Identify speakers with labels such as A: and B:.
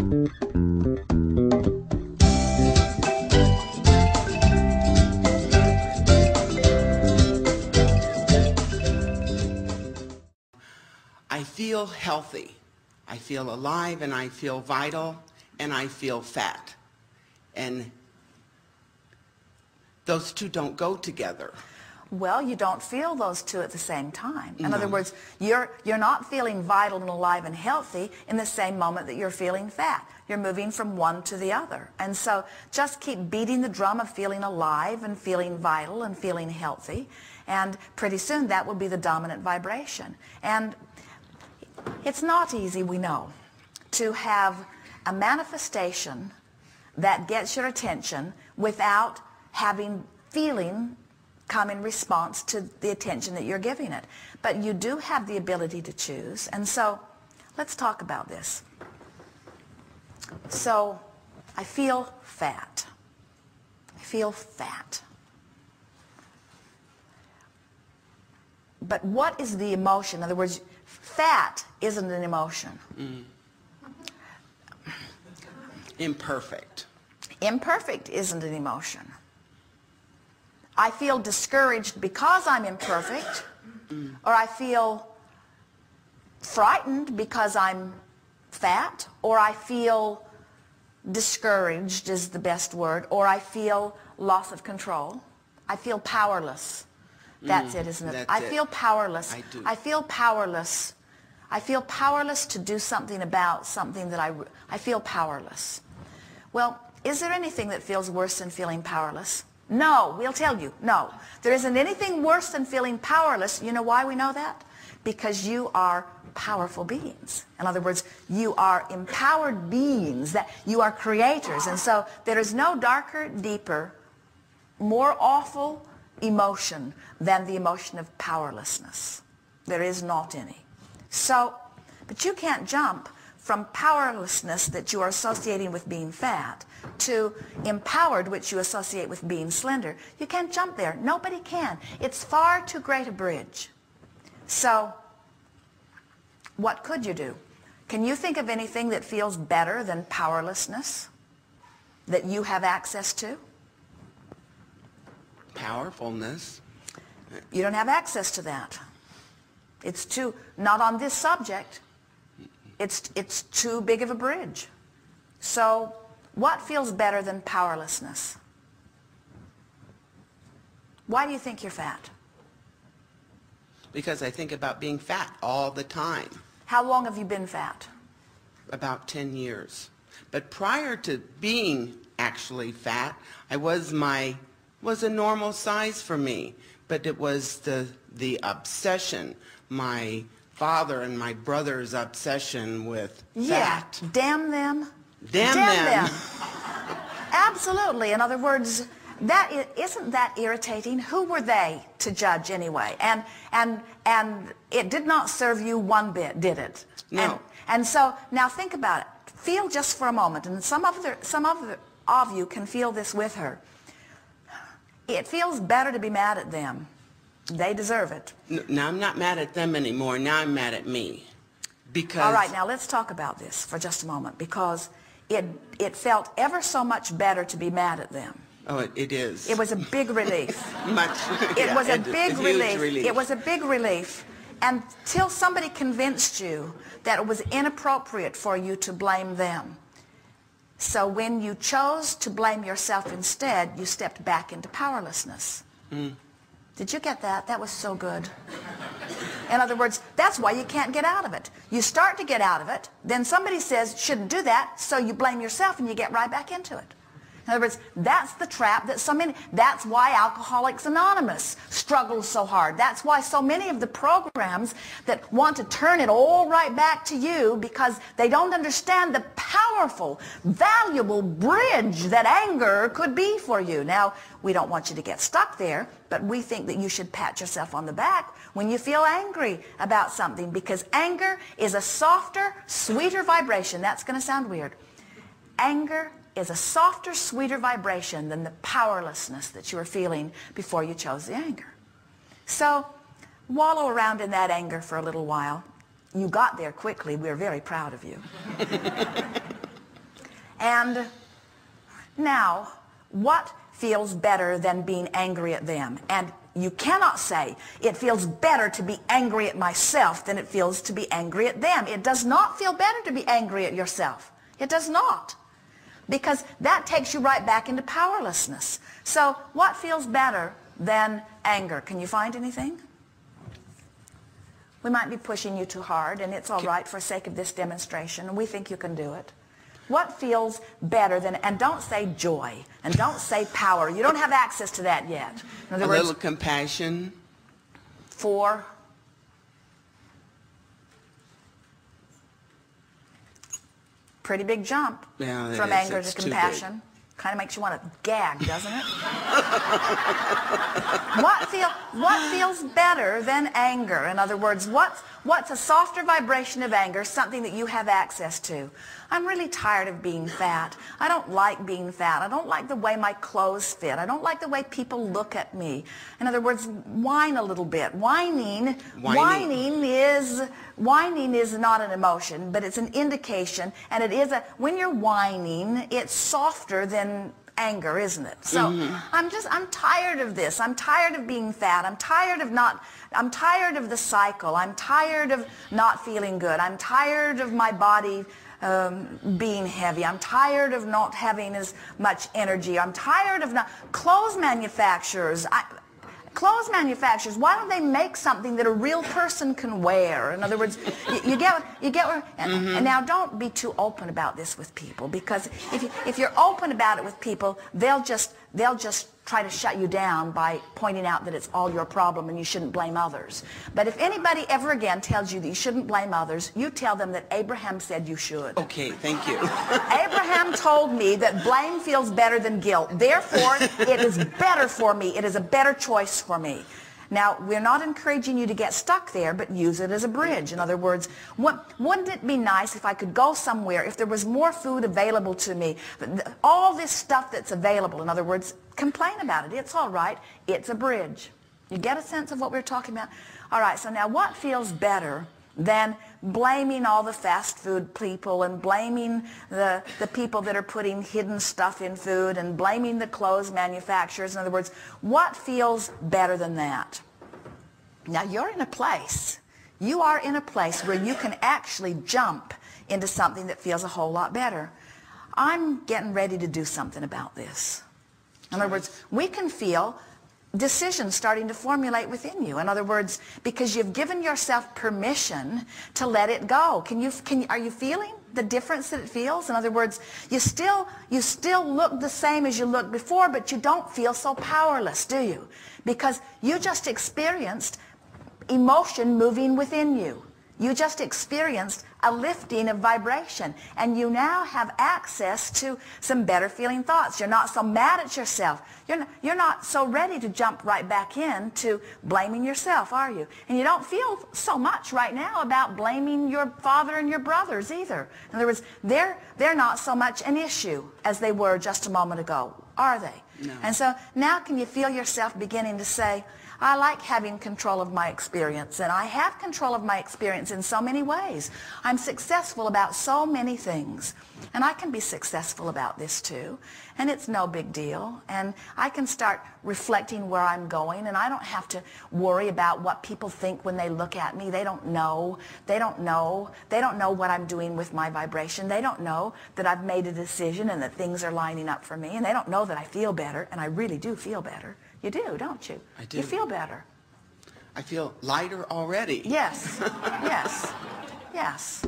A: I feel healthy. I feel alive, and I feel vital, and I feel fat. And those two don't go together.
B: Well, you don't feel those two at the same time. In other words, you're not feeling vital and alive and healthy in the same moment that you're feeling fat. You're moving from one to the other. And so just keep beating the drum of feeling alive and feeling vital and feeling healthy. And pretty soon that will be the dominant vibration. And it's not easy, we know, to have a manifestation that gets your attention without having feeling come in response to the attention that you're giving it. But you do have the ability to choose. And so let's talk about this. So I feel fat. I feel fat. But what is the emotion? In other words, fat isn't an emotion.
A: Imperfect.
B: Imperfect isn't an emotion. I feel discouraged because I'm imperfect, or I feel frightened because I'm fat, or I feel discouraged is the best word, or I feel loss of control. I feel powerless. That's it, isn't it? I feel powerless.
A: I do.
B: I feel powerless. I feel powerless to do something about something that I feel powerless. Well, is there anything that feels worse than feeling powerless? No, we'll tell you, no. There isn't anything worse than feeling powerless. You know why we know that? Because you are powerful beings. In other words, you are empowered beings, that you are creators. And so there is no darker, deeper, more awful emotion than the emotion of powerlessness. There is not any. So, but you can't jump from powerlessness that you are associating with being fat to empowered, which you associate with being slender. You can't jump there. Nobody can. It's far too great a bridge. So what could you do? Can you think of anything that feels better than powerlessness that you have access to?
A: Powerfulness.
B: You don't have access to that. It's too, not on this subject. It's too big of a bridge. So what feels better than powerlessness? Why do you think you're fat?
A: Because I think about being fat all the time.
B: How long have you been fat?
A: About 10 years. But prior to being actually fat, I was a normal size for me. But it was the obsession, my father and my brother's obsession with fat.
B: Yeah, damn them.
A: Damn them.
B: Absolutely. In other words, isn't that irritating? Who were they to judge anyway? And it did not serve you one bit, did it?
A: No.
B: And so now think about it. Feel just for a moment, and some of you can feel this with her. It feels better to be mad at them. They deserve it.
A: Now I'm not mad at them anymore. Now I'm mad at me. Because...
B: All right, now let's talk about this for just a moment, because it felt ever so much better to be mad at them.
A: Oh, it is.
B: It was a big relief.
A: It
B: was a big
A: relief.
B: It was a big relief until somebody convinced you that it was inappropriate for you to blame them. So when you chose to blame yourself instead, you stepped back into powerlessness. Did you get that? That was so good. In other words, that's why you can't get out of it. You start to get out of it, then somebody says, shouldn't do that, so you blame yourself and you get right back into it. In other words, that's the trap that so many, that's why Alcoholics Anonymous struggles so hard. That's why so many of the programs that want to turn it all right back to you, because they don't understand the powerful, valuable bridge that anger could be for you. Now, we don't want you to get stuck there, but we think that you should pat yourself on the back when you feel angry about something, because anger is a softer, sweeter vibration. That's going to sound weird. Anger is a softer, sweeter vibration than the powerlessness that you were feeling before you chose the anger. So wallow around in that anger for a little while. You got there quickly. We're very proud of you. And now, what feels better than being angry at them? And you cannot say, it feels better to be angry at myself than it feels to be angry at them. It does not feel better to be angry at yourself. It does not. Because that takes you right back into powerlessness. So what feels better than anger? Can you find anything? We might be pushing you too hard, and it's all right for sake of this demonstration, and we think you can do it. What feels better than, and don't say joy, and don't say power. You don't have access to that yet. In other words,
A: little compassion.
B: For pretty big jump from anger to compassion. Kind of makes you want to gag, doesn't it? What feels better than anger? In other words, what's a softer vibration of anger, something that you have access to? I'm really tired of being fat. I don't like being fat. I don't like the way my clothes fit. I don't like the way people look at me. In other words, whine a little bit. Whining is not an emotion, but it's an indication, and it is when you're whining, it's softer than anger, isn't it? So I'm tired of this. I'm tired of being fat. I'm tired of the cycle. I'm tired of not feeling good. I'm tired of my body being heavy. I'm tired of not having as much energy. I'm tired of not... Clothes manufacturers, why don't they make something that a real person can wear? In other words, you get where... And now don't be too open about this with people, because if you're open about it with people, they'll just try to shut you down by pointing out that it's all your problem and you shouldn't blame others. But if anybody ever again tells you that you shouldn't blame others, you tell them that Abraham said you should.
A: Okay, thank you.
B: Abraham told me that blame feels better than guilt. Therefore, it is better for me. It is a better choice for me. Now, we're not encouraging you to get stuck there, but use it as a bridge. In other words, wouldn't it be nice if I could go somewhere, if there was more food available to me, all this stuff that's available, in other words, complain about it. It's all right. It's a bridge. You get a sense of what we're talking about? All right, so now what feels better than blaming all the fast food people and blaming the people that are putting hidden stuff in food and blaming the clothes manufacturers? In other words, what feels better than that? Now you're in a place, you are in a place where you can actually jump into something that feels a whole lot better. I'm getting ready to do something about this. In other words, we can feel decisions starting to formulate within you. In other words, because you've given yourself permission to let it go. Are you feeling the difference that it feels? In other words, you still look the same as you looked before, but you don't feel so powerless, do you? Because you just experienced emotion moving within you. You just experienced a lifting of vibration, and you now have access to some better feeling thoughts. You're not so mad at yourself. You're not so ready to jump right back into blaming yourself, are you? And you don't feel so much right now about blaming your father and your brothers either. In other words, they're not so much an issue as they were just a moment ago, are they?
A: No.
B: And so now can you feel yourself beginning to say, I like having control of my experience, and I have control of my experience in so many ways. I'm successful about so many things, and I can be successful about this too, and it's no big deal, and I can start reflecting where I'm going, and I don't have to worry about what people think when they look at me. They don't know. They don't know what I'm doing with my vibration. They don't know that I've made a decision and that things are lining up for me, and they don't know that I feel better, and I really do feel better. You do, don't you?
A: I do.
B: You feel better.
A: I feel lighter already.
B: Yes, yes, yes.